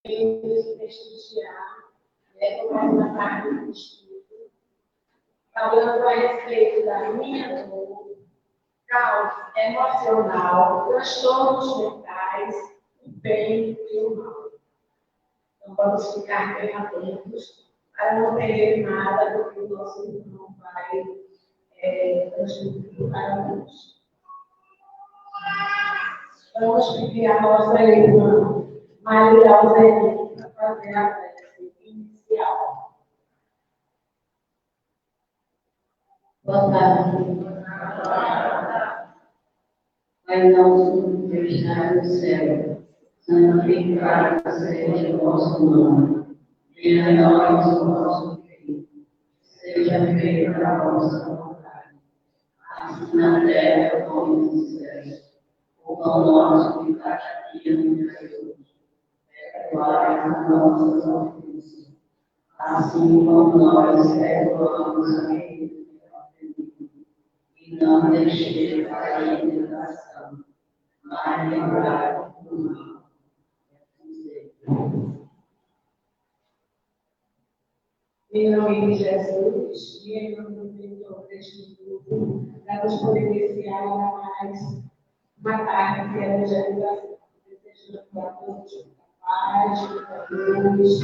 nos prestigiar, na parte do estudo, falando a respeito da minha dor, caos emocional, transtornos mentais, o bem e o mal. Então, vamos ficar bem atentos para não perder nada do que o nosso irmão vai transmitir para nós. Vamos pedir a nossa irmã Maria Alzerine para fazer a prece inicial. Boa tarde. Pai nosso que está no céu, santificado seja o vosso nome. Venha a nós o vosso reino. Seja feita a vossa vontade, assim na terra como nos céus. O pão nosso de cada dia nos dai hoje. Perdoai as nossas ofensas, assim como nós perdoamos a quem nos ofende. E não deixeis de cair em tentação, mas livrai-nos do mal. Em nome de Jesus, e em nome do Senhor deste grupo, para nos poder iniciar ainda mais uma tarde de evangelização. Desejamos a todos a paz, a luz,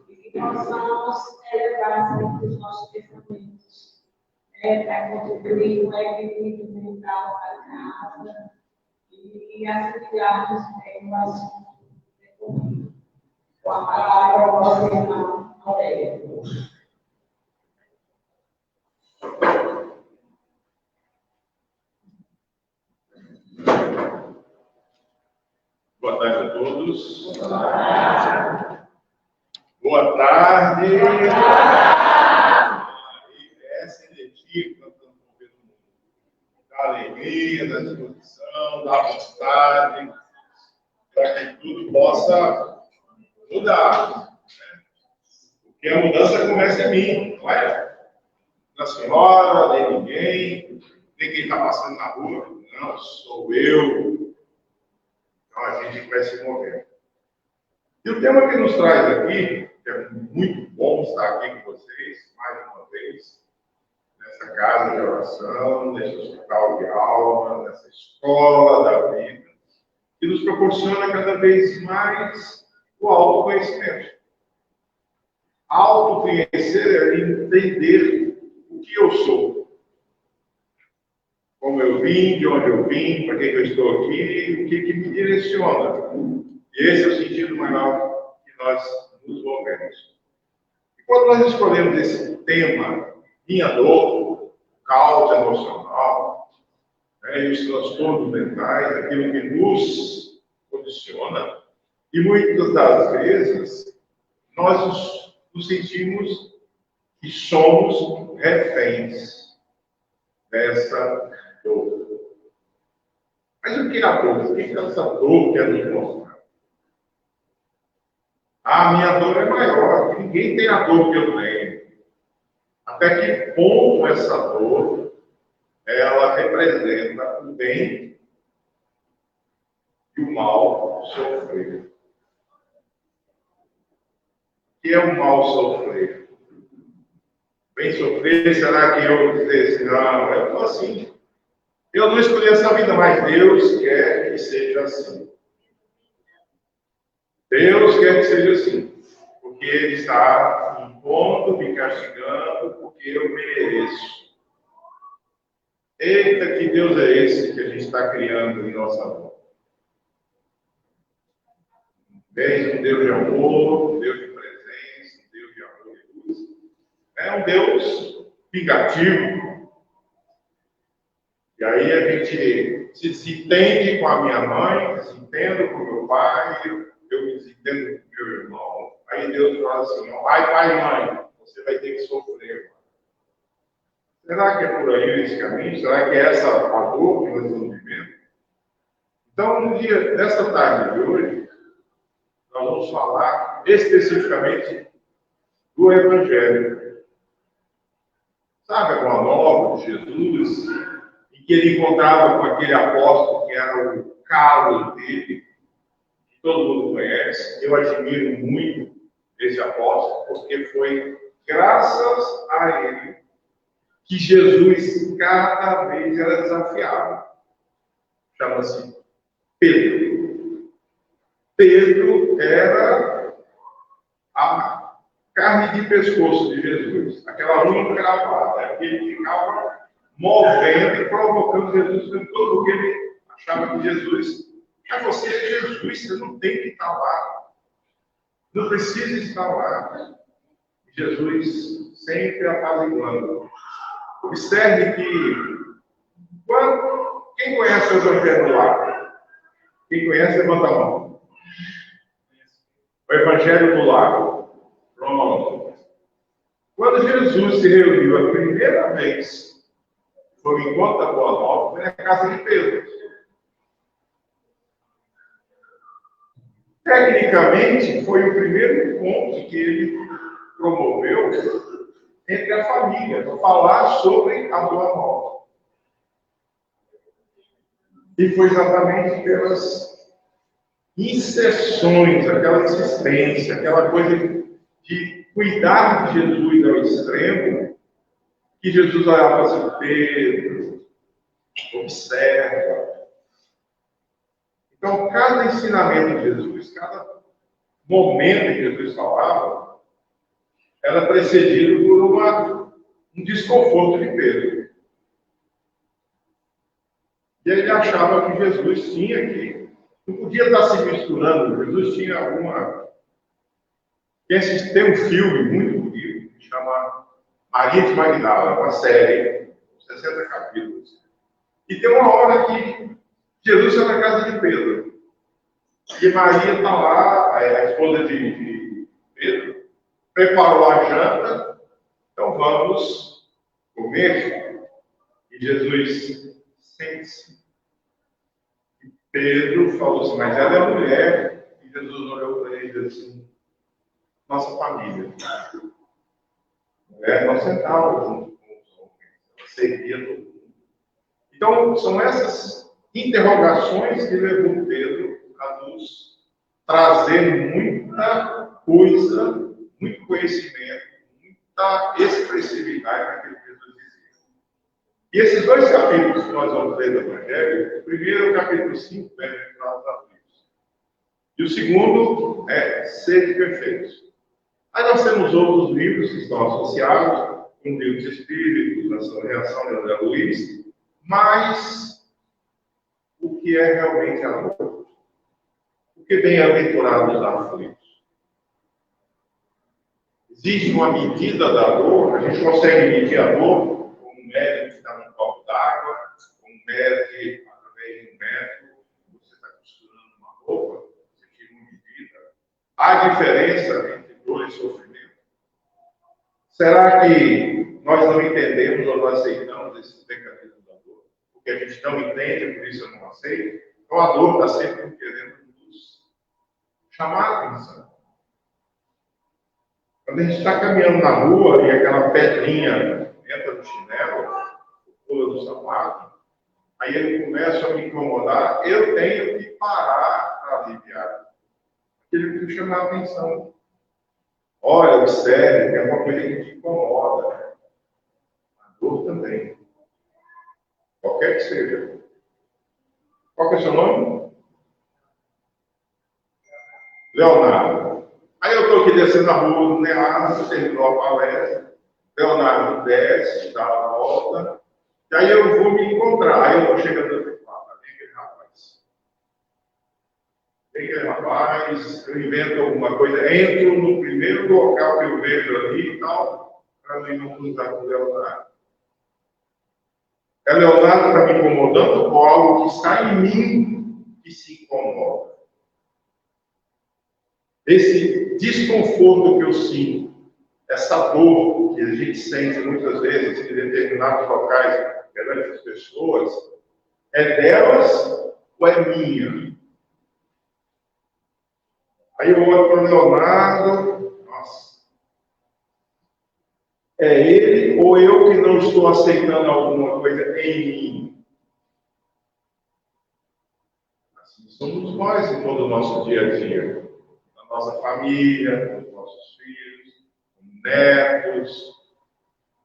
e que possamos elevar sempre os nossos pensamentos, para contribuir com o equilíbrio mental da casa e assimilarmos bem o assunto decorrido. Com a palavra ao nosso irmão Aurélia. Boa tarde a todos. Boa tarde. Essa energia que nós estamos vendo da alegria, da disposição, da vontade, para que tudo possa mudar. Porque a mudança começa em mim, não é? Na senhora, nem ninguém, nem quem está passando na rua. Não, sou eu. Então a gente vai se mover. E o tema que nos traz aqui, que é muito bom estar aqui com vocês, mais uma vez, nessa casa de oração, nesse hospital de alma, nessa escola da vida, que nos proporciona cada vez mais o autoconhecimento. Autoconhecer é entender o que eu sou. Como eu vim, de onde eu vim, para que eu estou aqui, o que me direciona. E esse é o sentido maior que nós nos movemos. E quando nós escolhemos esse tema, minha dor, caos emocional, e os transtornos mentais, aquilo que nos condiciona, e muitas das vezes nós nos sentimos que somos reféns dessa dor. Mas o que é a dor? O que é essa dor quer nos mostrar? A minha dor é maior, ninguém tem a dor que eu tenho. Até que ponto essa dor, ela representa o bem e o mal sofrer. O que é o mal sofrer? Bem sofrer, será que eu dizer assim, não, eu estou assim. Eu não escolhi essa vida, mas Deus quer que seja assim. Deus quer que seja assim. Porque Ele está impondo, me castigando, porque eu mereço. Eita, que Deus é esse que a gente está criando em nossa volta? Um Deus de amor, um Deus de presença, um Deus de amor e luz. É um Deus vingativo. E aí a gente se entende com a minha mãe, se entende com o meu pai, eu me entendo com o meu irmão. Aí Deus fala assim, vai pai e mãe, você vai ter que sofrer. Será que é por aí esse caminho? Será que é essa a dor que nós estamos vivendo? Então, no dia desta tarde de hoje, nós vamos falar especificamente do Evangelho. Sabe a boa nova de Jesus, em que ele encontrava com aquele apóstolo que era o calo dele, todo mundo conhece. Eu admiro muito esse apóstolo, porque foi graças a ele que Jesus cada vez era desafiado. Chama-se Pedro. Pedro era a carne de pescoço de Jesus, aquela unha cravada, que ele ficava movendo e provocando Jesus em tudo, porque ele achava que Jesus, você é Jesus, você não tem que estar lá, não precisa estar lá. Jesus sempre apaziguando. Observe que, quem conhece o Evangelho do Lago? Quem conhece, levanta a mão. O Evangelho do Lago. Pronto. Quando Jesus se reuniu a primeira vez, foi o encontro da Boa Nova, foi na casa de Pedro. Tecnicamente, foi o primeiro encontro que ele promoveu entre a família, para falar sobre a Boa Nova. E foi exatamente pelas inserções, aquela insistência, aquela coisa de cuidar de Jesus ao extremo, que Jesus olhava assim, Pedro, observa. Então, cada ensinamento de Jesus, cada momento que Jesus falava, era precedido por um desconforto de Pedro. E ele achava que Jesus tinha que, não podia estar se misturando. Jesus tinha alguma. Tem um filme muito bonito que chama Maria de Magdala, uma série, 60 capítulos. E tem uma hora que Jesus está na casa de Pedro. E Maria está lá, a esposa de Pedro, preparou a janta, então vamos comer. E Jesus sente-se. E Pedro falou assim, mas ela é mulher. E Jesus olhou para ele e disse assim, nossa família. Mulher não sentava junto com os homens, ela servia todo mundo. Então, são essas interrogações que levou Pedro a nos trazer muita coisa, muito conhecimento, muita expressividade naquilo que Jesus dizia. E esses dois capítulos que nós vamos ler do Evangelho, o primeiro é o capítulo 5, Bem-aventurados os aflitos. E o segundo é Sede Perfeitos. Aí nós temos outros livros que estão associados, como Livros Espíritos, a Reação de André Luiz, mas o que é realmente a dor? O que bem-aventurados os aflitos? Existe uma medida da dor, a gente consegue medir a dor como um médico que está num copo d'água, como um médico, através de um método, você está costurando uma roupa, você tira uma medida. Há diferença entre dor e sofrimento? Será que nós não entendemos ou não aceitamos esse mecanismo da dor? Porque a gente não entende, por isso eu não aceito. Então a dor está sempre querendo nos chamar a atenção. Quando a gente está caminhando na rua e aquela pedrinha entra no chinelo, pula no sapato, aí ele começa a me incomodar, eu tenho que parar para aliviar. Ele precisa chamar a atenção. Olha, observe, é uma coisa que te incomoda. A dor também. Qualquer que seja. Qual que é o seu nome? Leonardo. Aí eu estou aqui descendo na rua do Leonardo, terminou a palestra. Leonardo desce, dá a volta. E aí eu vou me encontrar. Aí eu estou chegando e falo, vem aquele rapaz. Vem aquele rapaz, eu invento alguma coisa, entro no primeiro local que eu vejo ali e tal, para mim não cruzar com o Leonardo. É Leonardo está me incomodando ou algo que está em mim que se incomoda? Esse desconforto que eu sinto, essa dor que a gente sente muitas vezes em determinados locais perante as pessoas, é delas ou é minha? Aí eu olho para o Leonardo, nossa, é ele ou eu que não estou aceitando alguma coisa em mim? Assim Somos nós em todo o nosso dia a dia, na nossa família, nos nossos filhos, netos,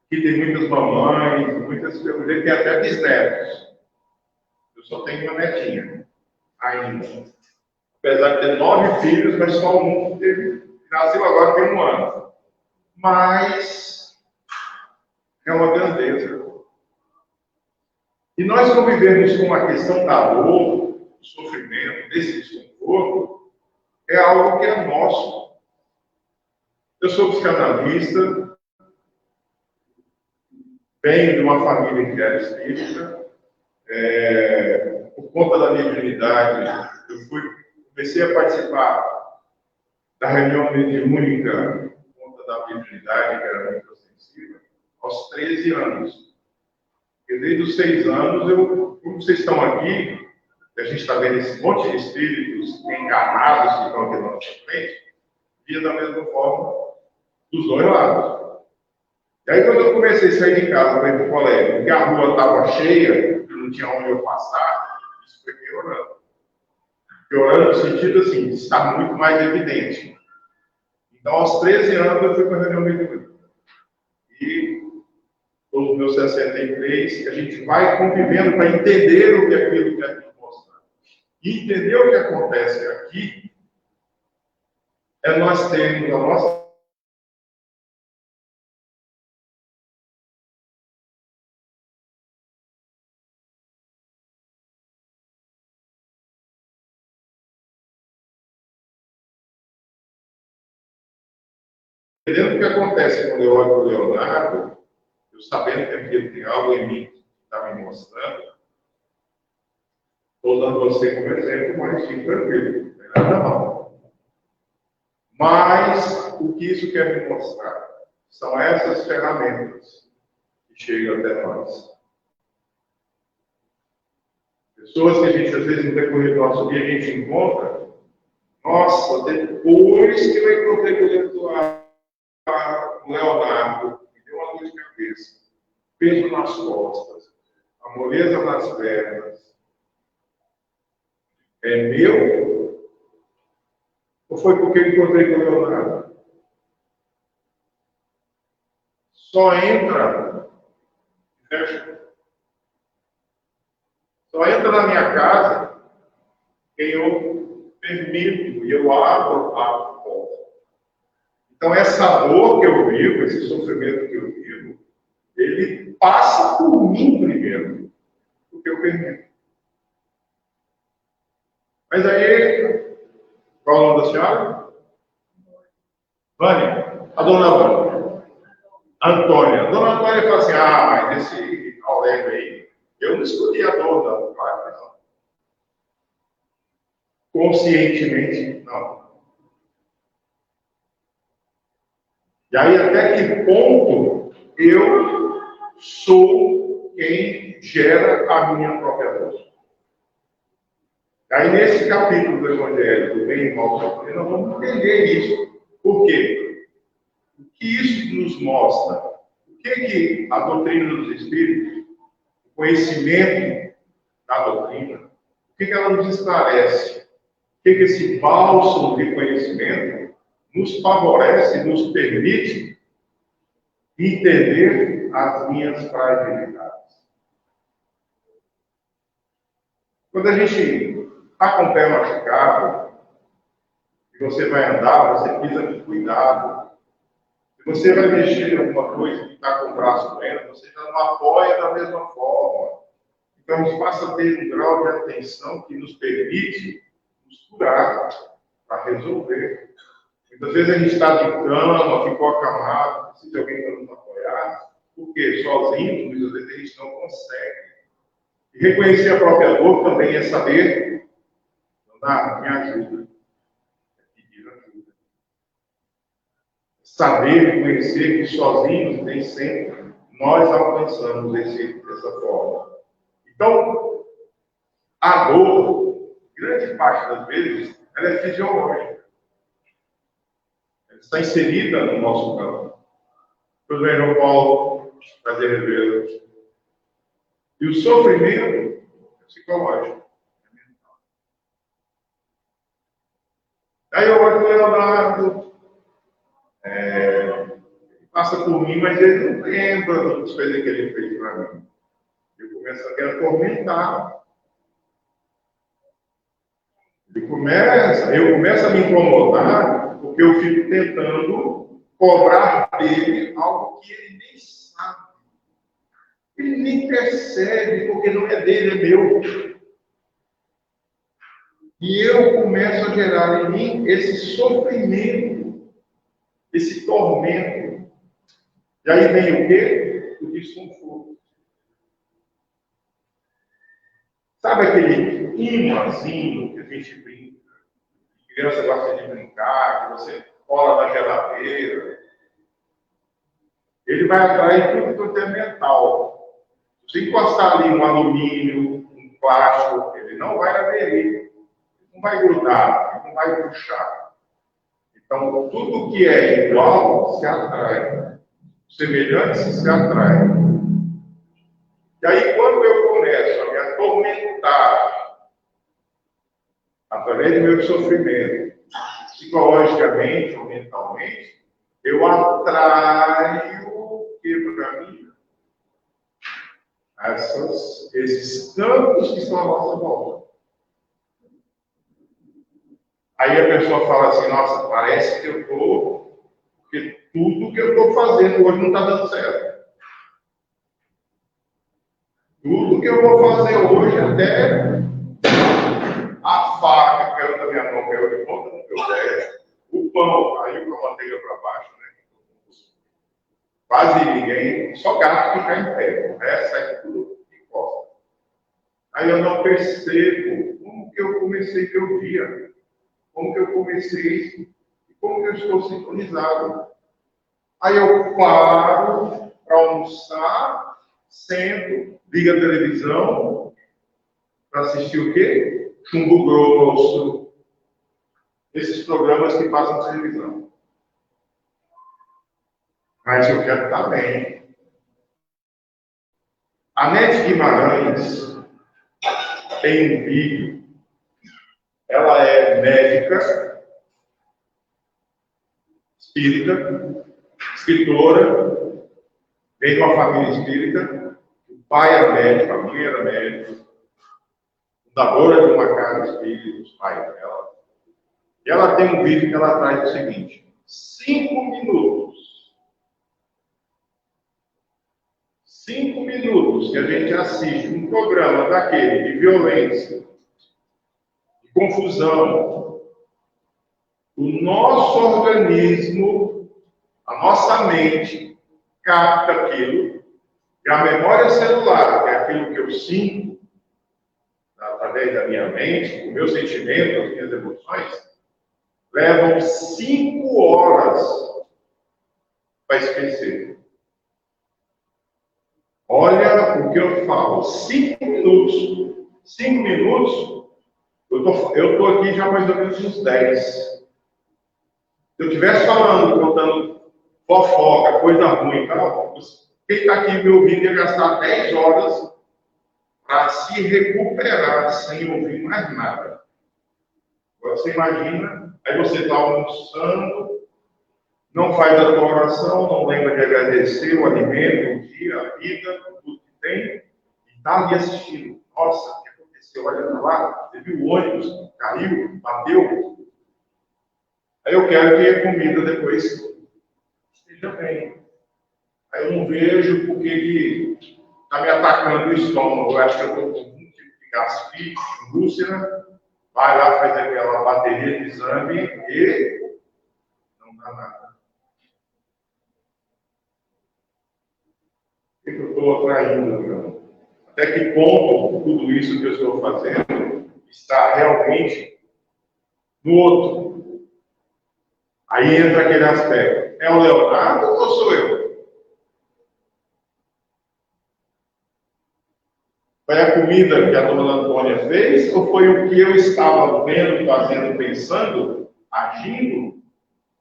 que tem muitas mamães, muitas, eu vejo que tem até bisnetos. Eu só tenho uma netinha, ainda. Apesar de ter 9 filhos, mas só um nasceu agora tem 1 ano. Mas é uma grandeza. E nós convivemos com a questão da dor, do sofrimento, desse desconforto, é algo que é nosso. Eu sou psicanalista, venho de uma família que era espírita, por conta da mediunidade, eu comecei a participar da reunião mediúnica, por conta da mediunidade, que era muito sensível, aos 13 anos. E desde os 6 anos, como vocês estão aqui, a gente está vendo esse monte de espíritos encarnados que estão aqui na nossa frente, via da mesma forma dos 2 lados. E aí, quando eu comecei a sair de casa para ir para o colégio, porque a rua estava cheia, não tinha onde eu passar, isso foi piorando. Piorando no sentido assim, de estar muito mais evidente. Então, aos 13 anos, eu fui para a reunião mediúnica. E, pelos meus 63, a gente vai convivendo para entender o que aquilo quer nos mostrar. E entender o que acontece aqui é nós termos a nossa entendendo o que acontece quando eu olho para o Leonardo, eu sabendo que aquilo tem algo em mim que está me mostrando, estou dando você como exemplo, mas fique tranquilo, não tem nada mal. Mas o que isso quer me mostrar são essas ferramentas que chegam até nós. Pessoas que a gente, às vezes, no decorrer do nosso dia, a gente encontra, nossa, depois que eu encontrei com o Leonardo, me deu uma dor de cabeça, peso nas costas, a moleza nas pernas. É meu? Ou foi porque eu encontrei com o Leonardo? Só entra, fecha. Só entra na minha casa quem eu permito e eu abro a porta. Então, essa dor que eu vivo, esse sofrimento que eu vivo, ele passa por mim primeiro, porque eu permito. Mas aí, qual é o nome da senhora? Vânia. A dona Vânia. Antônia. Dona Antônia fala assim, mas esse Aurélio aí, eu não escolhi a dor da pai, não. Conscientemente, não. E aí, até que ponto eu sou quem gera a minha própria dor? Aí, nesse capítulo do Evangelho, do bem e mal, nós vamos entender isso. Por quê? O que isso nos mostra? O que a doutrina dos Espíritos, o conhecimento da doutrina, o que ela nos esclarece? O que esse bálsamo de conhecimento nos favorece, nos permite entender as minhas fragilidades. Quando a gente está com o pé machucado, e você vai andar, você precisa de cuidado. Se você vai mexer em alguma coisa que está com o braço doendo, você já não apoia da mesma forma. Então, a gente passa a ter um grau de atenção que nos permite nos curar, para resolver. Muitas vezes a gente está de cama, ficou acamado, precisa de alguém para nos apoiar, porque sozinho, muitas vezes a gente não consegue. E reconhecer a própria dor também é saber, me ajuda, é pedir ajuda. Saber reconhecer que sozinhos nem sempre nós alcançamos dessa forma. Então, a dor, grande parte das vezes, ela é fisiológica. Ela está inserida no nosso campo. Tudo bem, João Paulo? Prazer revê-lo. E o sofrimento é psicológico. Aí eu olho o Leonardo, passa por mim, mas ele não lembra das coisas que ele fez para mim. Eu começo a me atormentar. Eu começo a me incomodar, porque eu fico tentando cobrar dele algo que ele nem sabe. Ele nem percebe, porque não é dele, é meu. E eu começo a gerar em mim esse sofrimento, esse tormento. E aí vem o quê? O desconforto. Sabe aquele imãzinho que a gente brinca? Que criança gosta de brincar, que você cola na geladeira. Ele vai atrair tudo que é metal. Se encostar ali um alumínio, um plástico, ele não vai aderir. Não vai grudar, não vai puxar. Então, tudo que é igual se atrai. Semelhante se atrai. E aí, quando eu começo a me atormentar, através do meu sofrimento, psicologicamente ou mentalmente, eu atraio o que para mim? Esses campos que estão à nossa volta. Aí a pessoa fala assim, nossa, parece que eu estou... Porque tudo que eu estou fazendo hoje não está dando certo. Tudo que eu vou fazer hoje, até a faca caiu da minha mão, caiu de ponta no meu pé, o pão caiu com a manteiga para baixo, né? Quase ninguém, só gato que cai em pé, o resto sai tudo de costa. Aí eu não percebo como que eu comecei meu dia, como que eu comecei e como que eu estou sintonizado. Aí eu paro para almoçar, sento, ligo a televisão para assistir o quê? Chumbo Grosso. Esses programas que passam na televisão. Mas eu quero estar bem. A Nete Guimarães tem um vídeo. Ela é médica, espírita, escritora, vem de uma família espírita, o pai era médico, a mãe era médico, fundadora de uma casa espírita, os pais dela. E ela tem um vídeo que ela traz o seguinte: 5 minutos. 5 minutos que a gente assiste um programa daquele de violência, de confusão, o nosso organismo, a nossa mente, capta aquilo, e a memória celular, que é aquilo que eu sinto, através da minha mente, o meu sentimento, as minhas emoções, levam 5 horas para esquecer. Olha o que eu falo, 5 minutos. 5 minutos, eu estou aqui já mais ou menos uns 10. Se eu estivesse falando, contando fofoca, coisa ruim, tal, quem está aqui me ouvindo ia gastar 10 horas para se recuperar sem ouvir mais nada. Agora você imagina, aí você está almoçando, não faz a tua oração, não lembra de agradecer o alimento, o dia, a vida, tudo que tem, e está ali assistindo. Nossa, o que aconteceu? Olha para lá, você viu o ônibus, caiu, bateu. Aí eu quero que a comida depois esteja bem. Aí eu não vejo porque ele está me atacando o estômago. Eu acho que eu estou com algum tipo de gastrite, úlcera. Vai lá, faz aquela bateria de exame e não dá nada. O que eu estou atraindo, meu? Até que ponto tudo isso que eu estou fazendo está realmente no outro? Aí entra aquele aspecto. É o Leonardo ou sou eu? Foi a comida que a dona Antônia fez ou foi o que eu estava vendo, fazendo, pensando, agindo,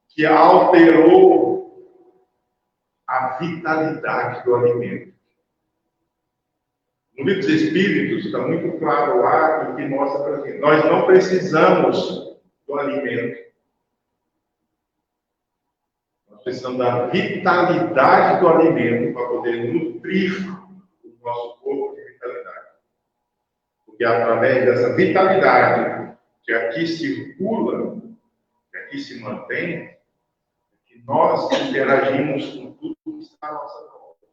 que alterou a vitalidade do alimento? No livro dos Espíritos está muito claro lá o que mostra para gente. Nós não precisamos do alimento. precisamos da vitalidade do alimento para poder nutrir o nosso corpo de vitalidade. Porque é através dessa vitalidade que aqui circula, que aqui se mantém, que nós interagimos com tudo que está à nossa volta.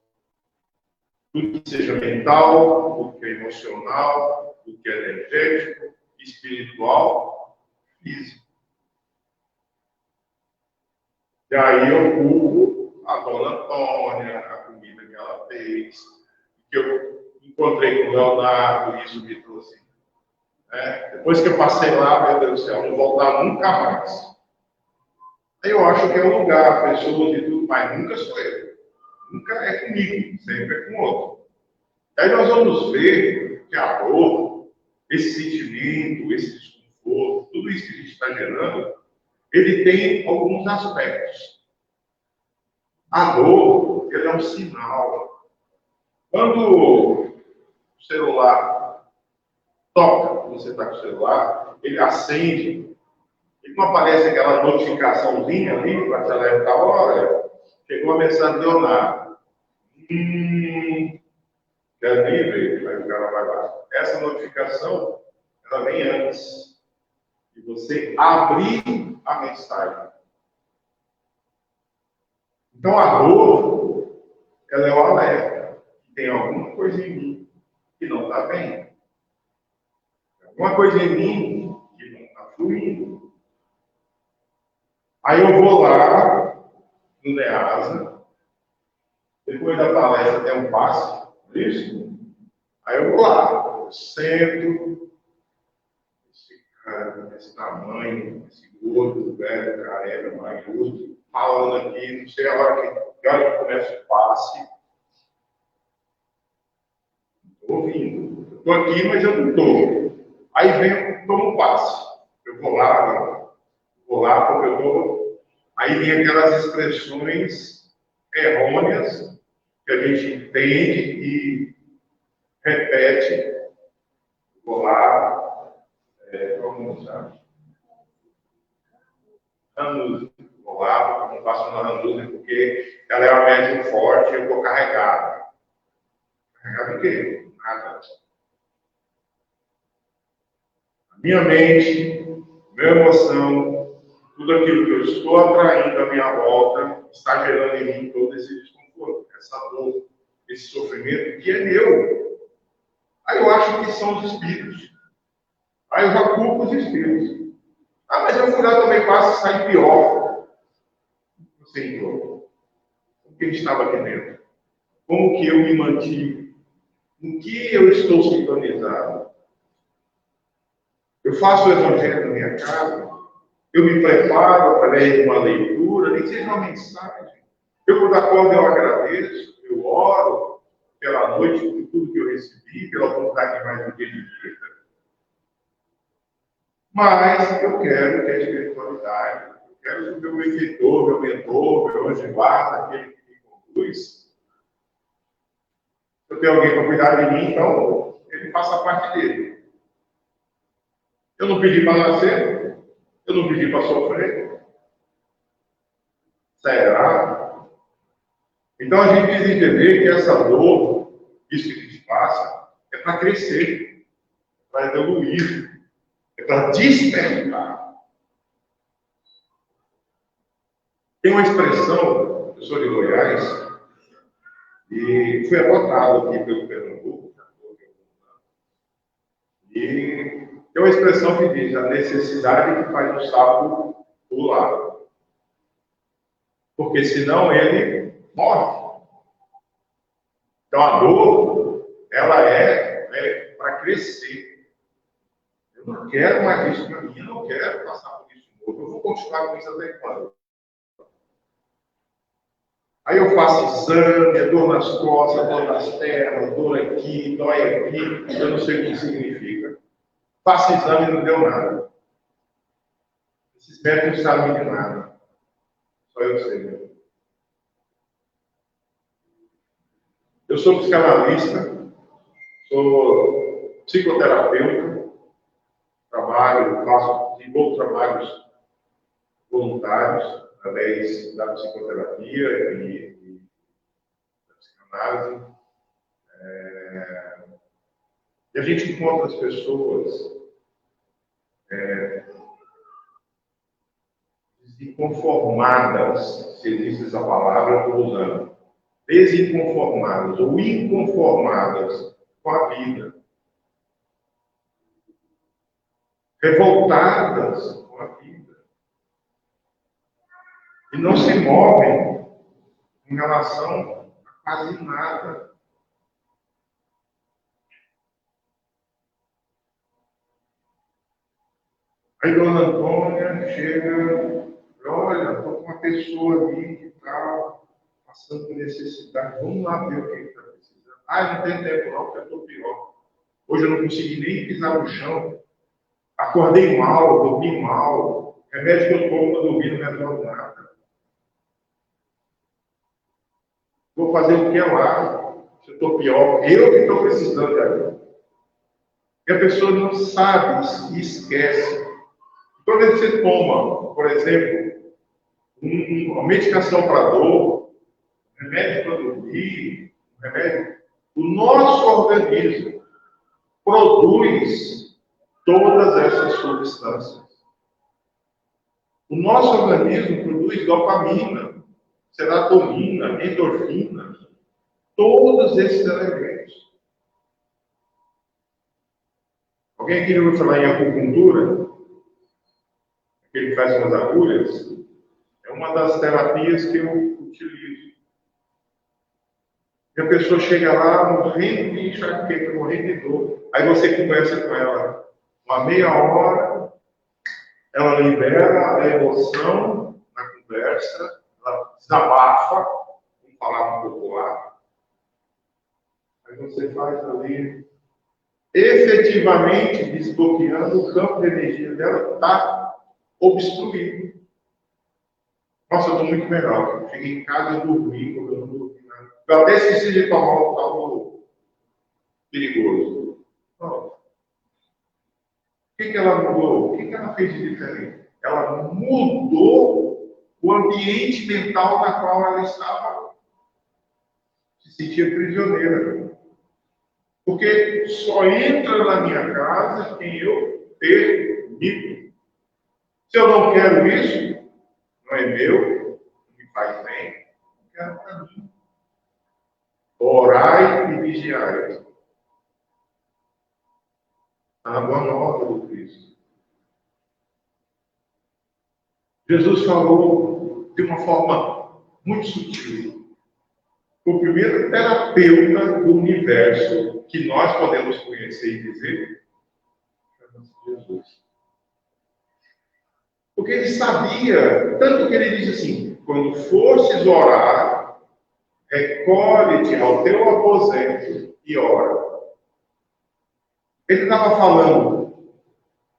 Tudo que seja mental, tudo que é emocional, tudo que é energético, espiritual, físico. E aí eu culpo a dona Antônia, a comida que ela fez, que eu encontrei com o Leonardo, e isso me trouxe. Depois que eu passei lá, meu Deus do céu, não voltar nunca mais. Aí eu acho que é um lugar, pessoas e tudo, mas nunca sou eu. Nunca é comigo, sempre é com outro. Aí nós vamos ver que a dor, esse sentimento, esse desconforto, tudo isso que a gente está gerando, ele tem alguns aspectos. A dor, ele é um sinal. Quando o celular toca, você está com o celular, ele acende, e não aparece aquela notificaçãozinha ali para te alertar, olha, chegou a mensagem de Leonardo. Quer ver? Aí o cara vai lá. Essa notificação, ela vem antes de você abrir a mensagem. Então a dor, ela é o alerta. Tem alguma coisa em mim que não está bem. Alguma coisa em mim que não está fluindo. Aí eu vou lá no NEASA, depois da palestra tem um passe, isso? Aí eu vou lá, eu sento, esse cara desse tamanho, esse gordo, velho, careca, maiúdo, falando aqui, não sei a hora que começa o passe. Estou ouvindo. Estou aqui, mas eu não estou. Aí vem, tomo um passe. Eu vou lá porque eu estou. Aí vem aquelas expressões errôneas que a gente entende e repete. Vou lá, vamos lá. Ranúzia. Vou lá, não passo na Ranúzia porque ela é uma médium forte e eu estou carregado. Carregado em quê? Nada. A minha mente, minha emoção, tudo aquilo que eu estou atraindo à minha volta, está gerando em mim todo esse desconforto, essa dor, esse sofrimento que é meu. Aí eu acho que são os espíritos. Aí eu já culpo os espíritos. Ah, mas eu fui lá também passo e saí pior. Senhor, o que estava aqui dentro? Como que eu me mantive? Em que eu estou sintonizado? Eu faço o evangelho na minha casa, eu me preparo através de uma leitura, nem seja uma mensagem. Eu, quando acordo, eu agradeço, eu oro pela noite, por tudo que eu recebi, pela oportunidade de mais um dia de vida. Mas eu quero ter espiritualidade, eu quero que o meu benfeitor, meu mentor, meu anjo de guarda, aquele que me conduz. Se eu tenho alguém para cuidar de mim, então ele faça parte dele. Eu não pedi para nascer, eu não pedi para sofrer. Será? Então a gente precisa entender que essa dor, isso que a gente passa, é para crescer, é para evoluir, é para despertar. Tem uma expressão, eu sou de Goiás, e fui adotado aqui pelo Pernambuco, e tem uma expressão que diz a necessidade que faz o sapo pular. Porque senão ele morre. Então a dor, ela é para crescer. Eu não quero mais isso para mim, eu não quero passar por isso de novo. Eu vou continuar com isso até quando? Aí eu faço exame, é dor nas costas, dor nas pernas, dor aqui, dói aqui, eu não sei o que significa. Faço exame e não deu nada. Esses médicos não sabem de nada. Só eu sei. Eu sou psicanalista, sou psicoterapeuta, desenvolvo trabalhos voluntários, através da psicoterapia e da psicanálise. E a gente encontra as pessoas desinconformadas, se existe essa palavra, eu estou usando, desinconformadas ou inconformadas com a vida, revoltadas com a vida, e não se movem em relação a quase nada. Aí Dona Antônia chega, olha, estou com uma pessoa ali que está passando por necessidade, vamos lá ver o que ele está precisando. Ah, não tem tempo não, porque eu estou pior. Hoje eu não consegui nem pisar no chão, acordei mal, dormi mal, remédio que eu tomo para dormir não resolve nada. Vou fazer o que lá, se eu estou pior, eu que estou precisando de ajuda. E a pessoa não sabe e esquece. Quando você toma, por exemplo, uma medicação para dor, um remédio para dormir, um remédio, o nosso organismo produz todas essas substâncias. O nosso organismo produz dopamina, serotonina, endorfina, todos esses elementos. Alguém aqui já ouviu falar em acupuntura? Aquele que faz umas agulhas? É uma das terapias que eu utilizo. E a pessoa chega lá morrendo de enxaqueca, morrendo de dor. Aí você conversa com ela uma meia hora, ela libera a emoção na conversa, ela desabafa, vamos falar um pouco lá. Aí você faz ali, efetivamente desbloqueando o campo de energia dela, está obstruído. Nossa, eu estou muito melhor. Cheguei em casa e dormi, como eu não dormi nada. Eu até esqueci de tomar um tal perigoso. Não. O que ela mudou? O que ela fez de diferente? Ela mudou o ambiente mental na qual ela estava. Se sentia prisioneira. Porque só entra na minha casa quem eu permito. Se eu não quero isso, não é meu, não me faz bem, não quero para mim. Orai e vigiai. Está na boa nova do Cristo. Jesus falou de uma forma muito sutil. O primeiro terapeuta do universo que nós podemos conhecer e dizer chama-se Jesus. Porque ele sabia, tanto que ele diz assim, quando fosses orar, recolhe-te ao teu aposento e ora. Ele estava falando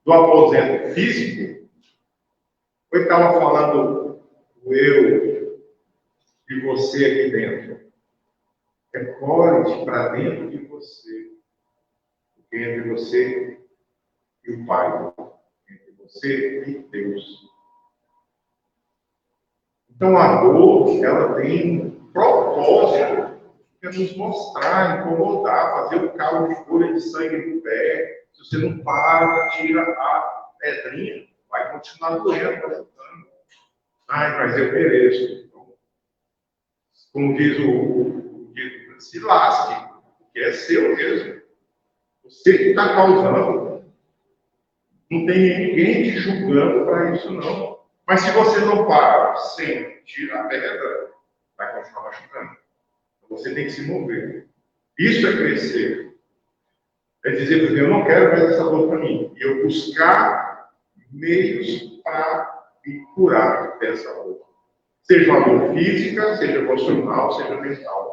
do aposento físico, ou ele estava falando do eu e você aqui dentro? Recolhe-te para dentro de você, porque entre você e o Pai, entre você e Deus. Então a dor, ela tem um propósito, que é nos mostrar, incomodar, fazer um calo de folha de sangue no pé. Se você não para, tira a pedrinha, vai continuar doendo, machucando. Ai, mas eu mereço. Então, como diz o se lasque, porque é seu mesmo. Você que está causando. Não tem ninguém te julgando para isso, não. Mas se você não para, sem tirar a pedra, vai continuar machucando. Então, você tem que se mover. Isso é crescer. É dizer, porque eu não quero mais essa dor para mim. E eu buscar meios para me curar dessa dor. Seja uma dor física, seja emocional, seja mental.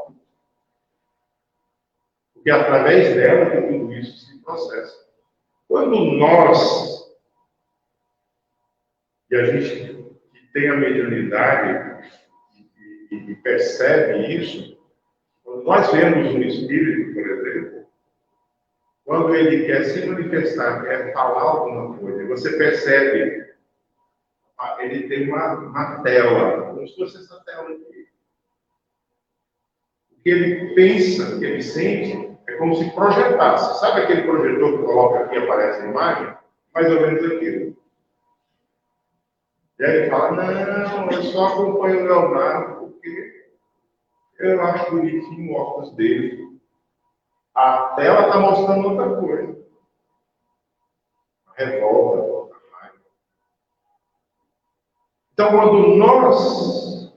Porque através dela que tudo isso se processa. Quando nós, e a gente que tem a mediunidade e percebe isso, quando nós vemos um espírito, por exemplo, quando ele quer se manifestar, quer falar alguma coisa, você percebe ele tem uma tela, como se fosse essa tela aqui. O que ele pensa, o que ele sente, é como se projetasse. Sabe aquele projetor que coloca aqui e aparece a imagem? Mais ou menos aquilo. E aí ele fala, não, eu só acompanho o Leonardo porque eu acho bonitinho o óculos dele. A tela está mostrando outra coisa. A revolta, a raiva. Então, quando nós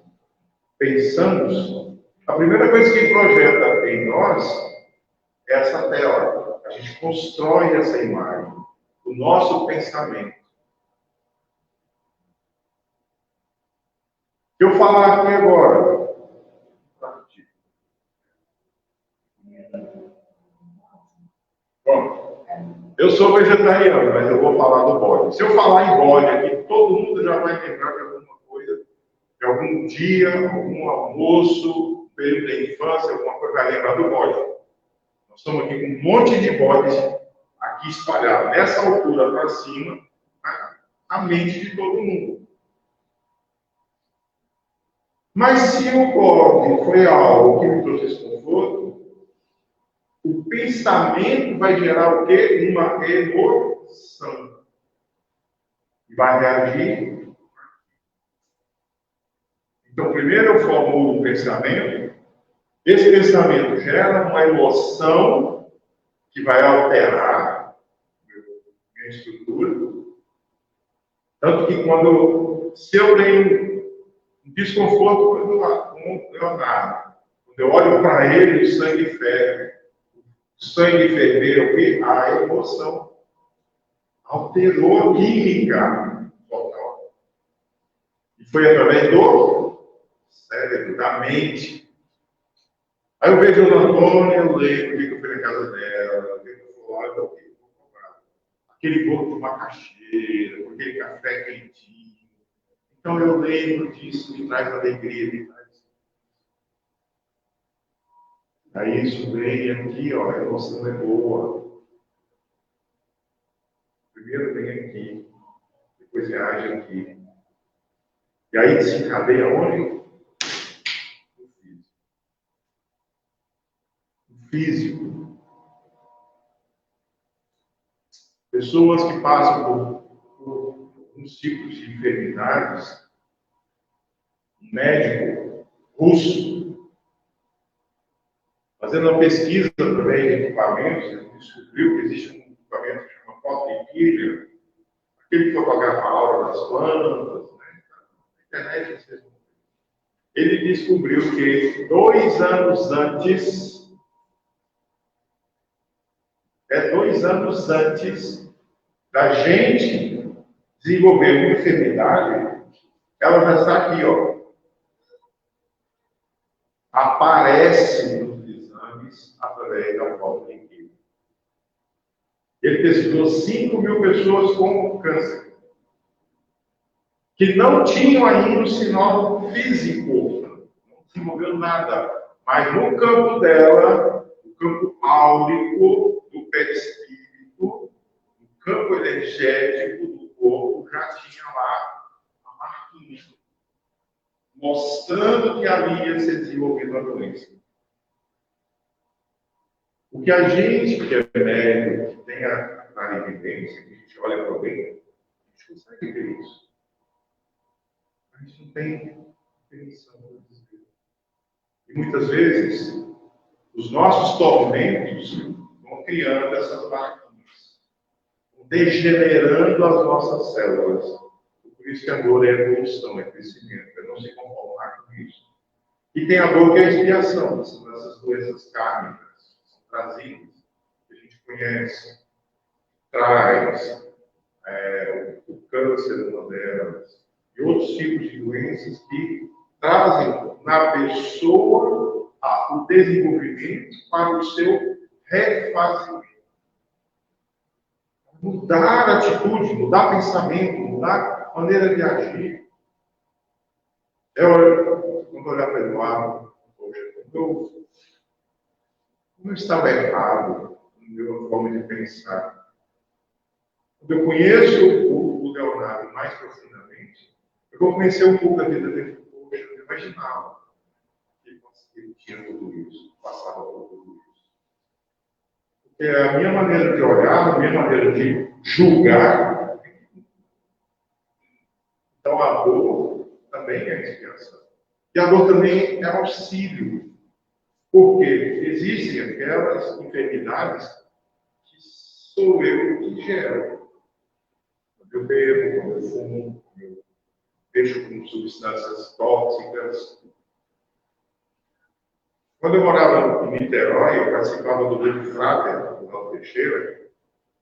pensamos, a primeira coisa que projeta em nós é essa tela. A gente constrói essa imagem, o nosso pensamento. Se eu falar aqui agora, bom, eu sou vegetariano, mas eu vou falar do bode. Se eu falar em bode aqui, todo mundo já vai lembrar de alguma coisa, de algum dia, algum almoço, período da infância, alguma coisa vai lembrar do bode. Nós estamos aqui com um monte de bodes aqui espalhados, nessa altura para cima, a mente de todo mundo. Mas se o bode foi algo que me trouxe desconforto, o pensamento vai gerar o quê? Uma emoção. E vai reagir. Então, primeiro eu formo um pensamento. Esse pensamento gera uma emoção que vai alterar minha estrutura. Tanto que se eu tenho um desconforto com o Leonardo, quando eu olho para ele, o sangue ferve. O sangue ferver o quê? A emoção. Alterou a química total. E foi através do cérebro, da mente. Aí eu vejo o Antônio, eu lembro que eu fui na casa dela, eu fui lá, eu vou comprar aquele bolo de macaxeira, com aquele café quentinho. Então eu lembro disso, me traz alegria, me traz. Aí isso vem aqui, ó, a emoção é boa. Primeiro vem aqui, depois reage aqui. E aí desencadeia onde? No físico. Pessoas que passam por alguns tipos de enfermidades, um médico russo, fazendo uma pesquisa também de equipamentos, ele descobriu que existe um equipamento que chama fotoquímica, aquele que fotografa a aura das plantas, né? Na internet vocês vão ver. Ele descobriu que 2 anos antes, 2 anos antes da gente desenvolver uma enfermidade, ela já está aqui, ó. Aparece nos exames através da fotoquímica. Ele pesquisou 5.000 pessoas com câncer, que não tinham ainda o sinal físico, não desenvolveu nada, mas no campo dela, no campo áurico, do perispírito, no campo energético do corpo, já tinha lá a marquinha, mostrando que ali ia ser desenvolvida a doença. O que a gente, que é médico, que tem a clarividência, que a gente olha para alguém, a gente consegue ver isso. A gente não tem definição para dizer. E muitas vezes, os nossos tormentos vão criando essas máquinas, vão degenerando as nossas células. Por isso que a dor é evolução, é crescimento, é não se conformar com isso. E tem a dor que é a expiação, são essas doenças kármicas, são trazidas, que a gente conhece, traz o câncer, uma delas, e outros tipos de doenças que trazem na pessoa o desenvolvimento para o seu refazimento. Mudar a atitude, mudar pensamento, mudar a maneira de agir. Quando olhar para o Eduardo, poxa, como eu estava errado na minha forma de pensar. Quando eu conheço o Leonardo mais profundamente, Eu vou conhecer um pouco da vida dele. Poxa, eu imaginava que ele tinha tudo isso, passava por tudo isso. Porque a minha maneira de olhar, a minha maneira de julgar, então a dor também é expiação. E a dor também é auxílio. Porque existem aquelas enfermidades que sou eu que gero. Quando eu bebo, quando eu fumo, quando eu mexo com substâncias tóxicas. Quando eu morava em Niterói, eu participava do Grupo Frater, do Raul Teixeira,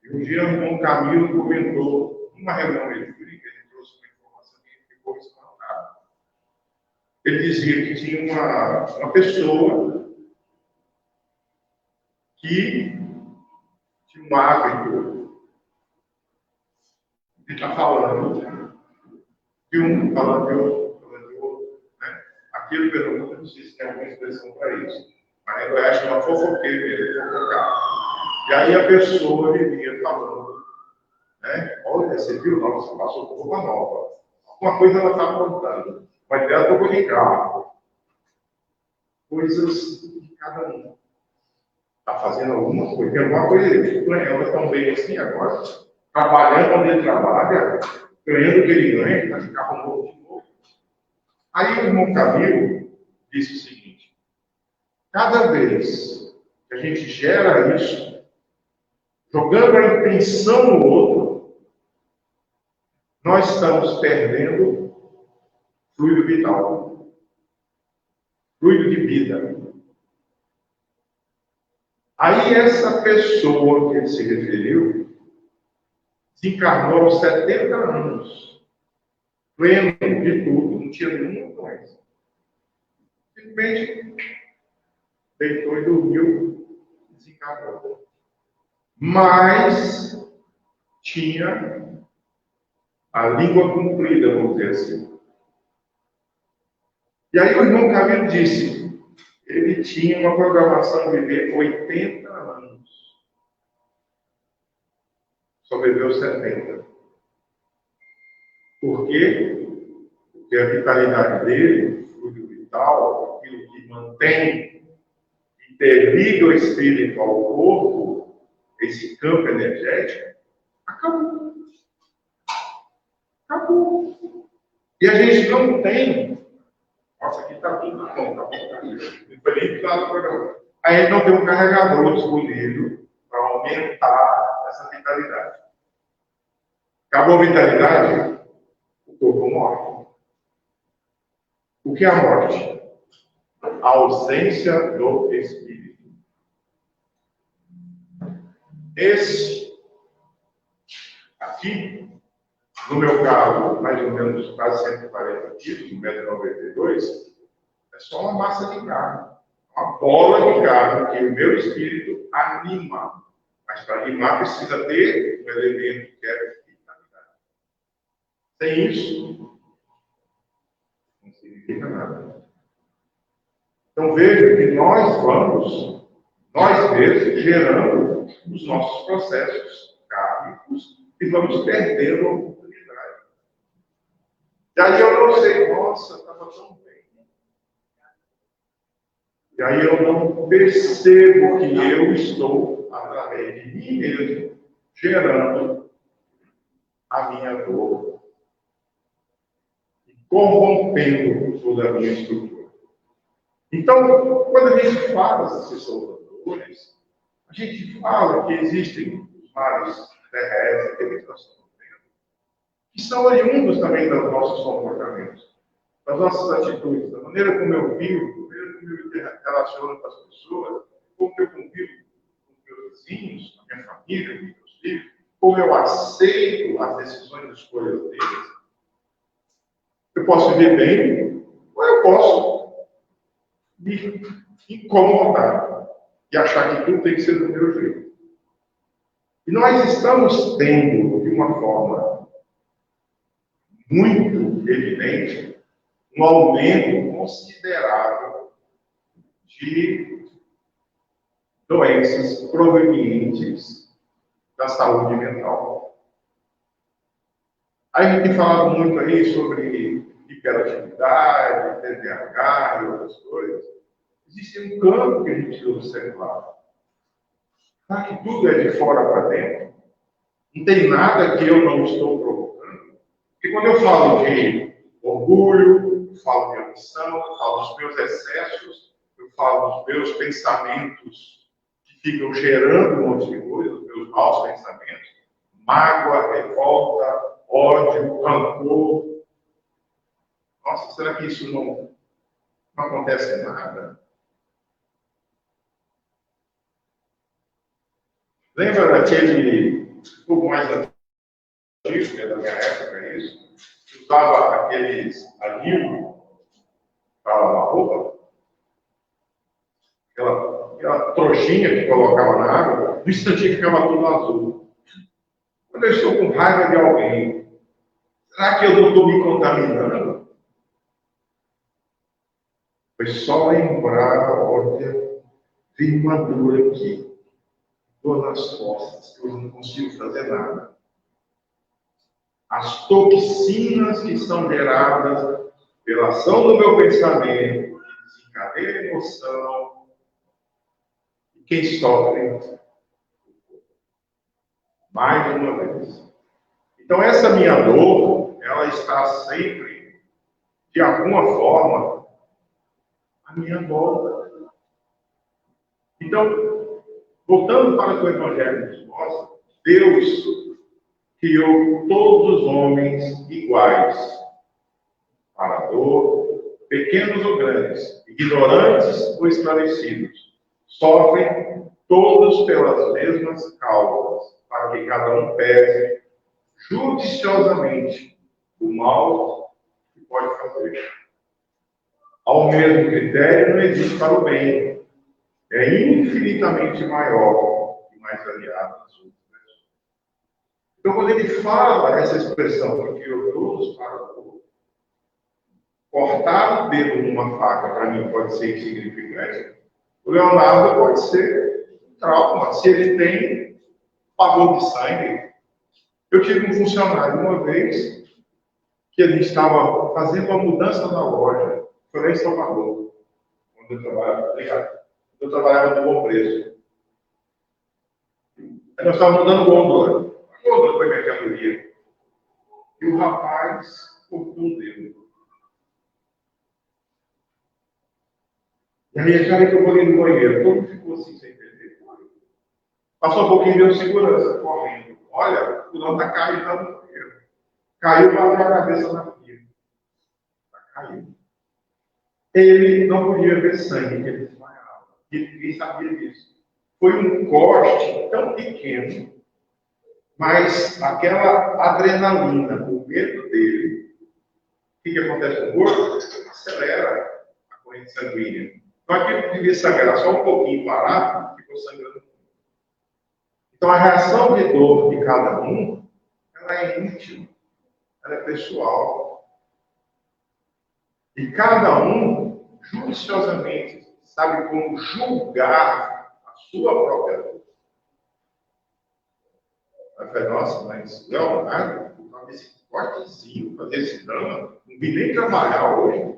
e um dia um Camilo comentou, numa reunião mediúnica, ele trouxe uma informação que ficou espantado. Ele dizia que tinha uma pessoa que tinha um hábito de estar falando de um, falando de outro, né? Aqui no Pernambuco, não sei se tem alguma expressão para isso, mas eu acho uma fofoqueira mesmo, fofocar. E aí a pessoa vivia falando, né? Olha, você viu? Nossa, passou por roupa nova. Alguma coisa ela está contando, mas ela tocou de carro. Coisas de cada um. Está fazendo alguma coisa, tem alguma coisa ali. Ganhando tão bem assim agora, trabalhando onde ele trabalha, ganhando o que ele ganha, está de carro novo de novo. Aí o irmão Camilo disse o seguinte: cada vez que a gente gera isso, jogando a intenção no outro, nós estamos perdendo fluido vital, fluido de vida. Aí essa pessoa que ele se referiu desencarnou aos 70 anos, pleno de tudo, não tinha nenhuma doença. Simplesmente deitou e dormiu e desencarnou. Mas tinha a língua comprida, vamos dizer assim. E aí o irmão Camilo disse, ele tinha uma programação de viver 80 anos. Só viveu 70. Por quê? Porque a vitalidade dele, o fluido vital, aquilo que mantém, interliga o espírito ao corpo, esse campo energético, acabou. Acabou. E a gente não tem. Nossa, aqui está tudo bom, está bom. Não foi nem precisado do programa. Aí a gente não tem um carregador disponível para aumentar essa vitalidade. Acabou a vitalidade, o corpo morre. O que é a morte? A ausência do espírito. Esse aqui, no meu caso, mais ou menos quase 140 quilos, 1,92 m, é só uma massa de carne. Uma bola de carne que o meu espírito anima. Mas para animar precisa ter um elemento que é vitalidade. Sem isso, não significa nada. Então veja que nós vamos, nós mesmos, gerando os nossos processos kármicos e vamos perdendo a oportunidade. E aí eu não sei, nossa, estava tão bem. E aí eu não percebo que eu estou, através de mim mesmo, gerando a minha dor e corrompendo toda a minha estrutura. Então, quando a gente fala desses soltadores, a gente fala que existem os males terrestres, que nós estamos vendo, que são oriundos também dos nossos comportamentos, das nossas atitudes, da maneira como eu vivo, da maneira como eu me relaciono com as pessoas, como eu convivo com os meus vizinhos, com a minha família, com os meus filhos, como eu aceito as decisões e escolhas deles. Eu posso viver bem, ou eu posso me incomodar e achar que tudo tem que ser do meu jeito. E nós estamos tendo, de uma forma muito evidente, um aumento considerável de doenças provenientes da saúde mental. Aí a gente tem falado muito aí sobre hiperatividade, TDAH e outras coisas. Existe um campo que a gente precisa observar. Será que tudo é de fora para dentro? Não tem nada que eu não estou provocando? Porque quando eu falo de orgulho, eu falo de ambição, eu falo dos meus excessos, eu falo dos meus pensamentos que ficam gerando um monte de coisa, os meus maus pensamentos, mágoa, revolta, ódio, rancor. Nossa, será que isso não acontece nada? Lembra daquele, um pouco mais antigo, né, da minha época, isso? Usava aqueles anil para lavar roupa, aquela trouxinha que colocava na água, no instantinho ficava tudo azul. Quando eu estou com raiva de alguém, será que eu não estou me contaminando? Foi só lembrar, olha, tem uma dor aqui, dor nas costas, que eu não consigo fazer nada. As toxinas que são geradas pela ação do meu pensamento, que desencadeia a emoção, e quem sofre, mais uma vez. Então, essa minha dor, ela está sempre, de alguma forma, à minha volta. Então, voltando para o que o Evangelho nos mostra, Deus criou todos os homens iguais, para a dor, pequenos ou grandes, ignorantes ou esclarecidos, sofrem todos pelas mesmas causas, para que cada um pese judiciosamente o mal que pode fazer. Ao mesmo critério não existe para o bem, é infinitamente maior e mais aliado às outras pessoas. Então, quando ele fala essa expressão, porque eu todos para o outro, cortar o dedo numa faca, para mim, pode ser insignificante. O Leonardo pode ser um trauma. Se ele tem pavor de sangue. Eu tive um funcionário uma vez que ele estava fazendo uma mudança na loja. Foi lá em Salvador, onde eu trabalhava. Obrigado. Eu trabalhava no Bom Preço. Aí nós estávamos mudando gôndola. A gôndola foi mercadoria. E o rapaz cortou o dedo. E aí a cara que eu vou ali no banheiro, todo mundo ficou assim, sem entender. Passou um pouquinho, deu segurança, correndo. Olha, o não está caindo lá no banheiro. Caiu, bateu a cabeça na pia. Está caindo. Ele não podia ver sangue, que ele desmaiava. E ninguém sabia disso. Foi um corte tão pequeno, mas aquela adrenalina, o medo dele, o que acontece com o corpo? Acelera a corrente sanguínea. Então aquilo que devia sangrar só um pouquinho parar, ficou sangrando. Então a reação de dor de cada um, ela é íntima, ela é pessoal. E cada um, judiciosamente, sabe como julgar a sua própria dor. Aí falei, nossa, mas Leonardo, fazer esse cortezinho, fazer esse drama, não vim nem trabalhar hoje.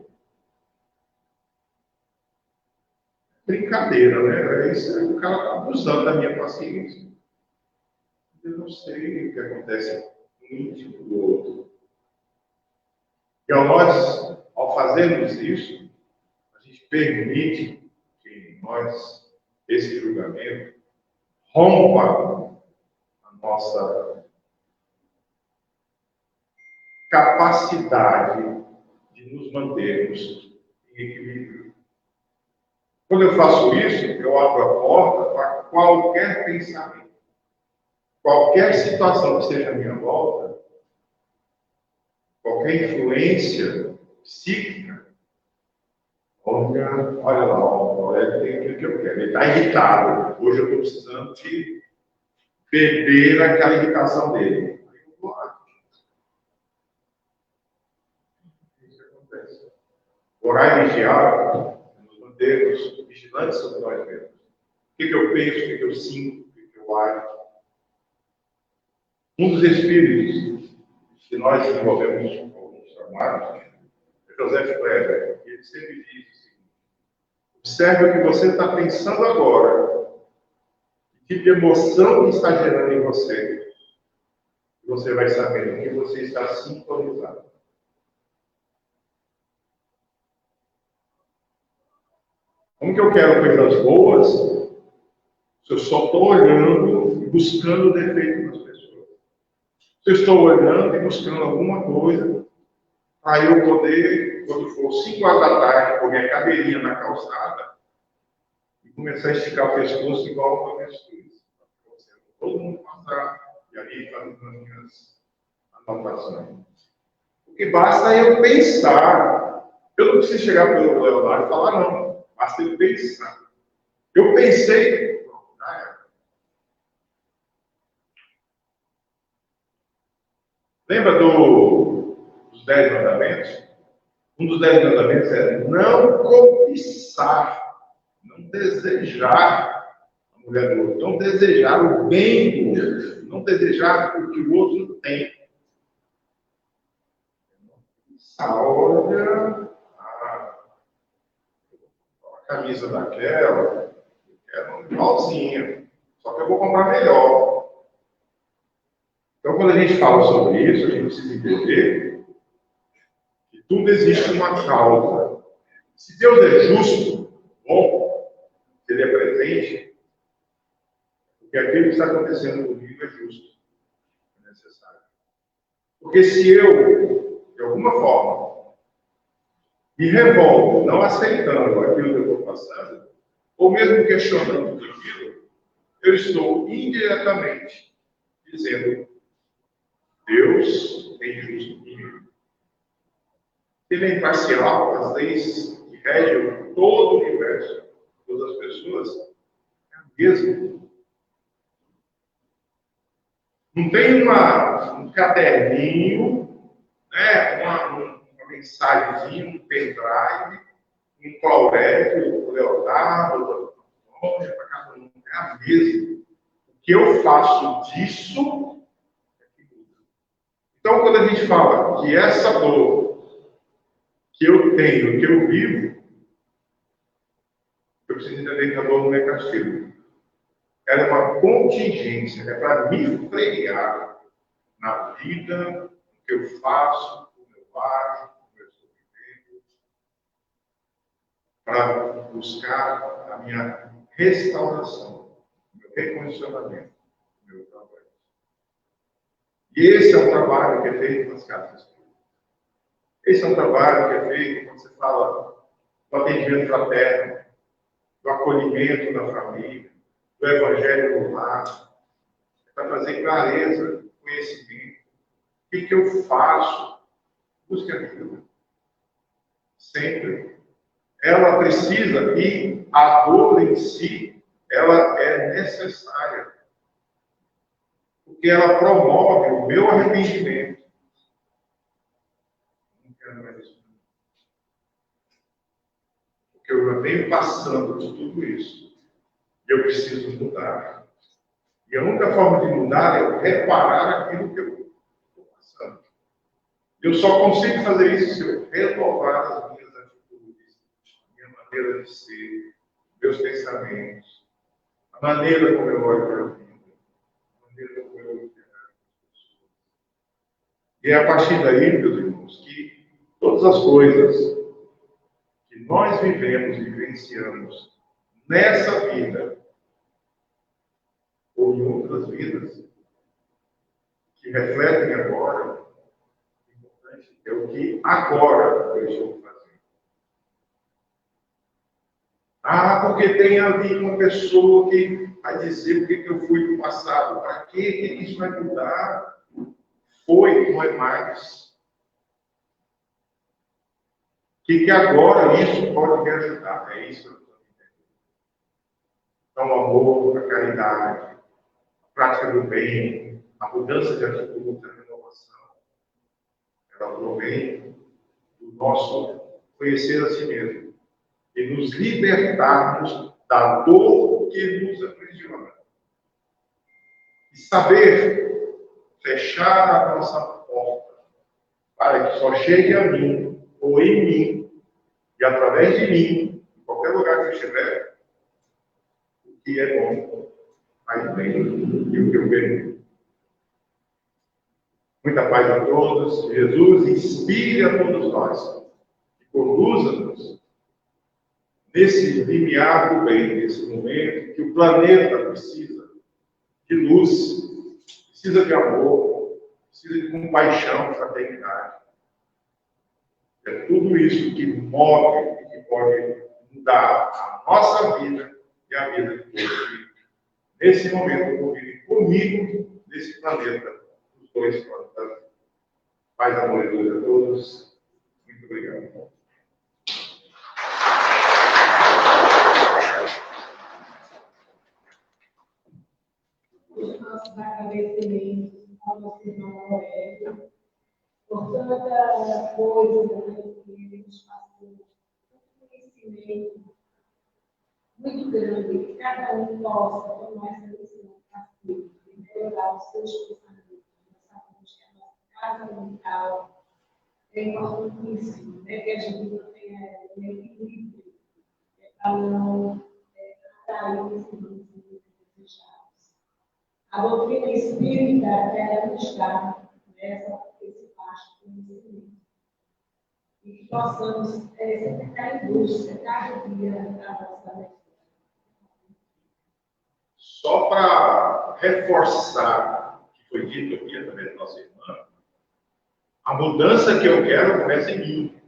Brincadeira, né? Isso, o cara está abusando da minha paciência. Eu não sei o que acontece com o íntimo do outro. E ao fazermos isso, a gente permite que em nós, esse julgamento, rompa a nossa capacidade de nos mantermos em equilíbrio. Quando eu faço isso, eu abro a porta para qualquer pensamento, qualquer situação que esteja à minha volta, qualquer influência psíquica. Olha lá, o Aurélio tem aquilo que eu quero. Ele está irritado. Hoje eu estou precisando de beber aquela irritação dele. Aí eu vou lá. Isso acontece. Orar e vigiar, nos mantermos vigilantes sobre nós mesmos. O que eu penso, o que eu sinto, o que eu acho. Um dos espíritos que nós desenvolvemos alguns trabalhos, Joseph Kleber, ele sempre diz o seguinte: observe o que você está pensando agora, que tipo de emoção que está gerando em você, e você vai saber o que você está sintonizado. Como que eu quero coisas boas se eu só estou olhando e buscando o defeito nas pessoas? Se eu estou olhando e buscando alguma coisa, para eu poder, quando for 5 horas da tarde, pôr minha cadeirinha na calçada e começar a esticar o pescoço igual uma avestruz. Todo mundo passar e ali fazendo as minhas anotações. O que basta é eu pensar. Eu não preciso chegar para o Leonardo e falar, não. Basta eu pensar. Eu pensei, já era. Lembra dos 10 mandamentos? Um dos 10 mandamentos é não cobiçar, não desejar a mulher do outro, não desejar o bem do outro, não desejar o que o outro tem. Olha a camisa daquela, eu quero igualzinha, só que eu vou comprar melhor. Então, quando a gente fala sobre isso, a gente precisa entender que tudo existe uma causa. Se Deus é justo, bom, se Ele é presente, porque aquilo que está acontecendo comigo é justo, é necessário. Porque se eu, de alguma forma, me revolto, não aceitando aquilo que eu estou passando, ou mesmo questionando aquilo, eu estou indiretamente dizendo: Deus é injusto comigo. Ele é imparcial, as leis que regem todo o universo, todas as pessoas, é a mesma. Não tem um caderninho, né, uma mensagenzinha, um pendrive, um Cláudio, o Leonardo, para cada um. É a mesma. O que eu faço disso é que muda. Então, quando a gente fala que essa dor que eu tenho, que eu vivo, eu preciso entender que a dor não é castigo. Ela é uma contingência, é para me frear na vida, no que eu faço, como eu ajo, como eu estou vivendo, para buscar a minha restauração, o meu recondicionamento, o meu trabalho. E esse é um trabalho que é feito nas casas espíritas. Esse é um trabalho que é feito quando você fala do atendimento fraterno, do acolhimento da família, do evangelho no lar, para trazer clareza, conhecimento. O que eu faço? Busque ajuda. Sempre. Ela precisa, e a dor em si, ela é necessária. Porque ela promove o meu arrependimento. Não quero mais isso. Porque eu já venho passando por tudo isso. E eu preciso mudar. E a única forma de mudar é eu reparar aquilo que eu estou passando. Eu só consigo fazer isso se eu renovar as minhas atitudes, a minha maneira de ser, meus pensamentos, a maneira como eu olho para a vida, a maneira como eu olho para as pessoas. E é a partir daí, meus irmãos, que todas as coisas que nós vivemos e vivenciamos nessa vida, ou em outras vidas, que refletem agora, o importante é o que agora eu estou fazendo. Ah, porque tem ali uma pessoa que vai dizer o que eu fui no passado. Para que isso vai mudar? Foi, não é mais. O que agora isso pode me ajudar? É isso que eu estou entendendo. Então, o amor, a caridade, a prática do bem, a mudança de atitude, a renovação, ela provém do nosso conhecer a si mesmo e nos libertarmos da dor que nos aprisiona. E saber fechar a nossa porta para que só chegue a mim, ou em mim, e através de mim, em qualquer lugar que eu estiver, o que é bom, faz bem, e o que eu vejo. Muita paz a todos. Jesus inspire a todos nós e conduza-nos nesse limiar do bem, nesse momento que o planeta precisa de luz, precisa de amor, precisa de compaixão, fraternidade. É tudo isso que move e que pode mudar a nossa vida e a vida de todos que, nesse momento, convivem comigo nesse planeta, os dois planetas. Paz, amor e luz a todos. Muito obrigado. Os nossos agradecimentos ao nosso irmão Aurélio, por tanta coisa que ele nos passou, tanto conhecimento muito grande, que cada um possa tomar essa lição para si, e melhorar os seus pensamentos. Nós sabemos que a nossa casa mental é importantíssimo, né? Que a gente não tenha um equilíbrio, para não atrair esses desejados. A doutrina espírita, ela nos dá esse vasto conhecimento. E que possamos sempre estar em busca, cada dia, da nossa mente. Só para reforçar o que foi dito aqui através da nossa irmã, a mudança que eu quero começa em mim.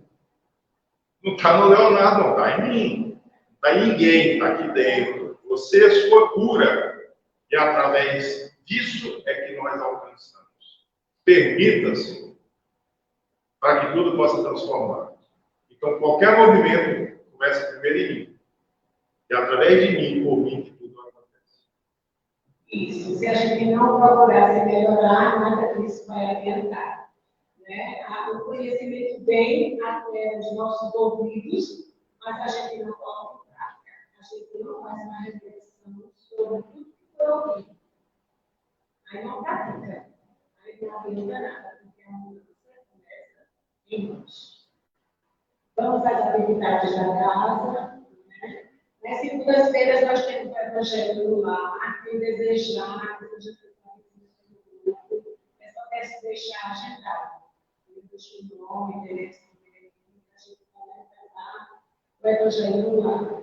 Não está no Leonardo, não, está em mim. Não está em ninguém, está aqui dentro. Você é sua cura. E através disso é que nós alcançamos. Permita-se para que tudo possa transformar. Então, qualquer movimento começa primeiro em mim. E através de mim, por mim, que tudo acontece. Isso. Se a gente não procurar se melhorar, nada disso vai adiantar. Né? O conhecimento vem até os nossos ouvidos, mas a gente não coloca em prática. A gente não faz uma reflexão sobre tudo que foi ouvido. Aí não pratica. Aí não adianta nada, porque a mudança começa em nós. Vamos às atividades da casa. Né? Nas segundas-feiras nós temos o Evangelho no Lar. Quem desejar, é só deixar agendado. Deixa o nome, endereço, a gente vai levar o Evangelho no Lar.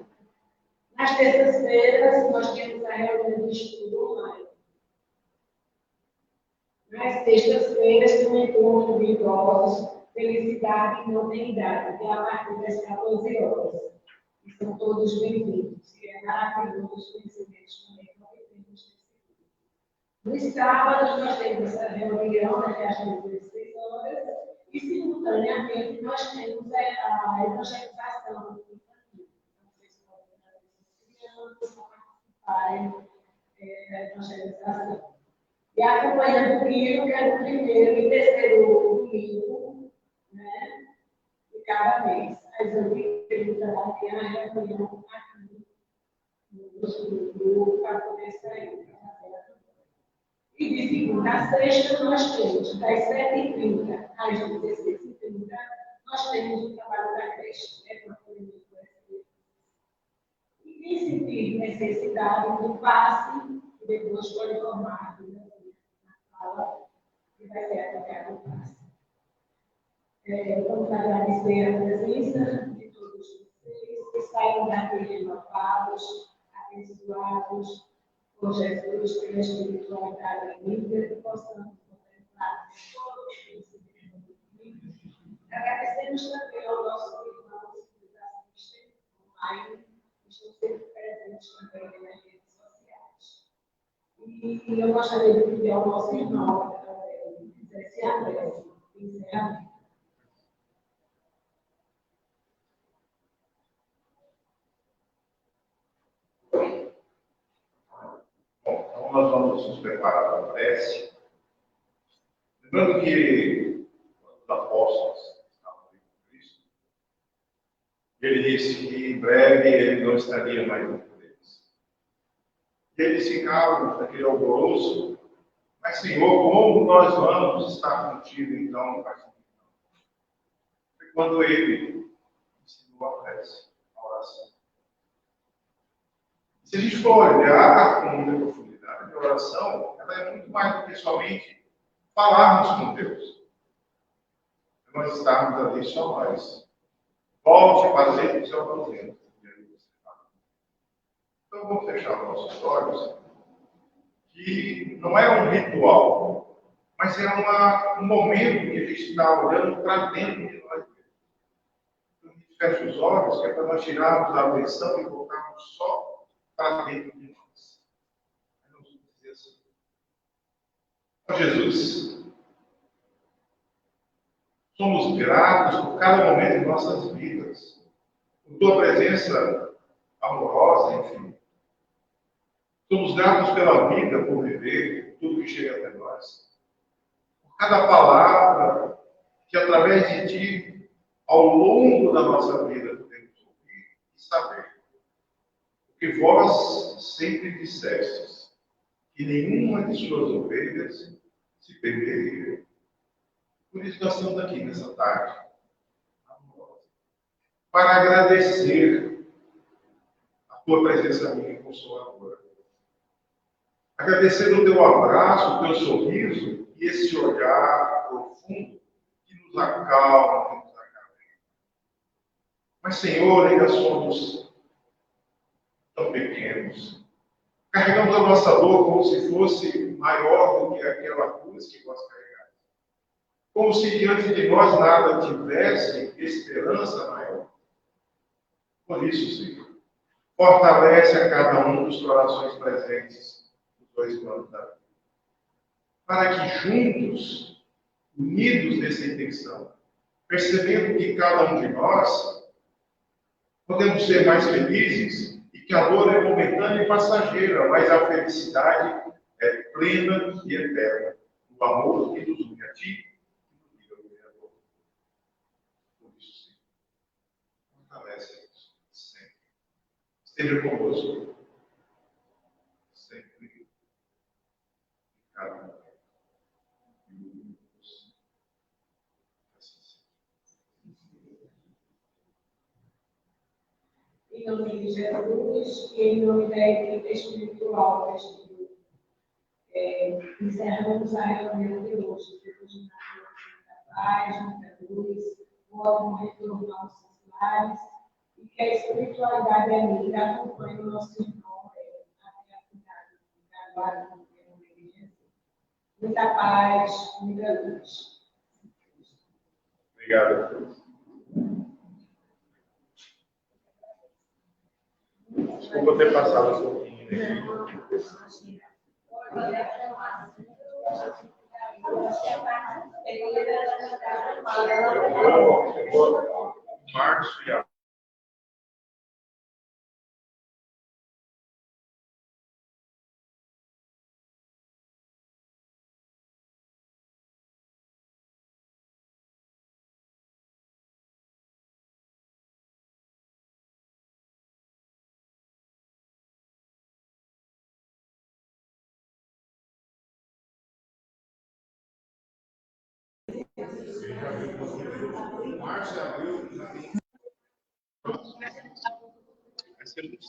Nas terças-feiras nós temos a reunião de estudo online. Nas sextas-feiras tem um encontro de idosos, felicidade não tem idade, que é a partir das 14 horas. E são todos bem-vindos. E é maravilhoso os conhecimentos também que nós temos nesse grupo. Nos sábados nós temos essa reunião, que é às 16 horas, e simultaneamente nós temos a evangelização infantil. Vocês podem fazer crianças participarem da evangelização. E acompanhando o livro, que é no primeiro e terceiro domingo, né, de cada mês. As amigas lá tem a reunião aqui no nosso grupo para poder sair. E de segunda a sexta, nós temos, das 7h30 às 16h30, nós temos o trabalho da creche, né, para poder conhecer. E quem sentir necessidade do passe, depois pode formar, né? Que vai ser atacado o passe. Vamos agradecer a presença de todos vocês que saiam daqui renovados, abençoados por Jesus, pela espiritualidade amiga, que possamos contemplar todos os conhecimentos do livro. Agradecemos também ao nosso irmão que nos assistem online, que estão sempre presentes também nas redes sociais. E eu gostaria de pedir ao nosso irmão que fizesse a prece de encerramento. Então, nós vamos nos preparar para a prece. Lembrando que os apóstolos estavam ali com Cristo, ele disse que em breve ele não estaria mais com eles. E eles ficaram naquele alvoroço, mas Senhor, como nós vamos estar contigo então? quando ele ensinou a prece, a oração. Se a gente for olhar com muita profundidade, a oração ela é muito mais do que somente falarmos com Deus. Nós estarmos ali só nós. Volte para dentro do seu aposento. Então vamos fechar nossos olhos. Que não é um ritual, mas é um momento que a gente está olhando para dentro de nós mesmos. Então a gente fecha os olhos, que é para nós tirarmos a atenção e voltarmos só para dentro de nós. Aí nós vamos dizer assim: ó Jesus, somos gratos por cada momento de nossas vidas, por tua presença amorosa, enfim. Somos gratos pela vida, por viver tudo que chega até nós. Por cada palavra que, através de ti, ao longo da nossa vida, podemos ouvir e saber. Porque vós sempre dissestes que nenhuma de suas ovelhas se perderia. Por isso nós estamos aqui nessa tarde, para agradecer a tua presença minha consoladora. Agradecer o teu abraço, o teu sorriso e esse olhar profundo que nos acalma, que nos acalma. Mas, Senhor, ainda somos tão pequenos. Carregamos a nossa dor como se fosse maior do que aquela cruz que nós carregamos. Como se diante de nós nada tivesse esperança maior. Por isso, Senhor, fortalece a cada um dos corações presentes nos dois planos da vida. Para que juntos, unidos nessa intenção, percebendo que cada um de nós podemos ser mais felizes e que a dor é momentânea e passageira, mas a felicidade é plena e eterna. O amor que nos une a ti e nos liga ao Criador. Por isso, Senhor, fortalece-nos sempre. Esteja conosco. Sempre. Cada um. Em nome de Jesus e em nome da equipe espiritual deste grupo, encerramos a reunião de hoje, depois de muita paz, muita luz, um ótimo retorno aos seus lares, e que a espiritualidade amiga acompanhe o nosso irmão até a cidade de Caruaru, em nome de Jesus. Muita paz, muita luz. Obrigado. Desculpa ter passado um pouquinho aqui. Eu vou março e abril. Março e abril. Vai ser muito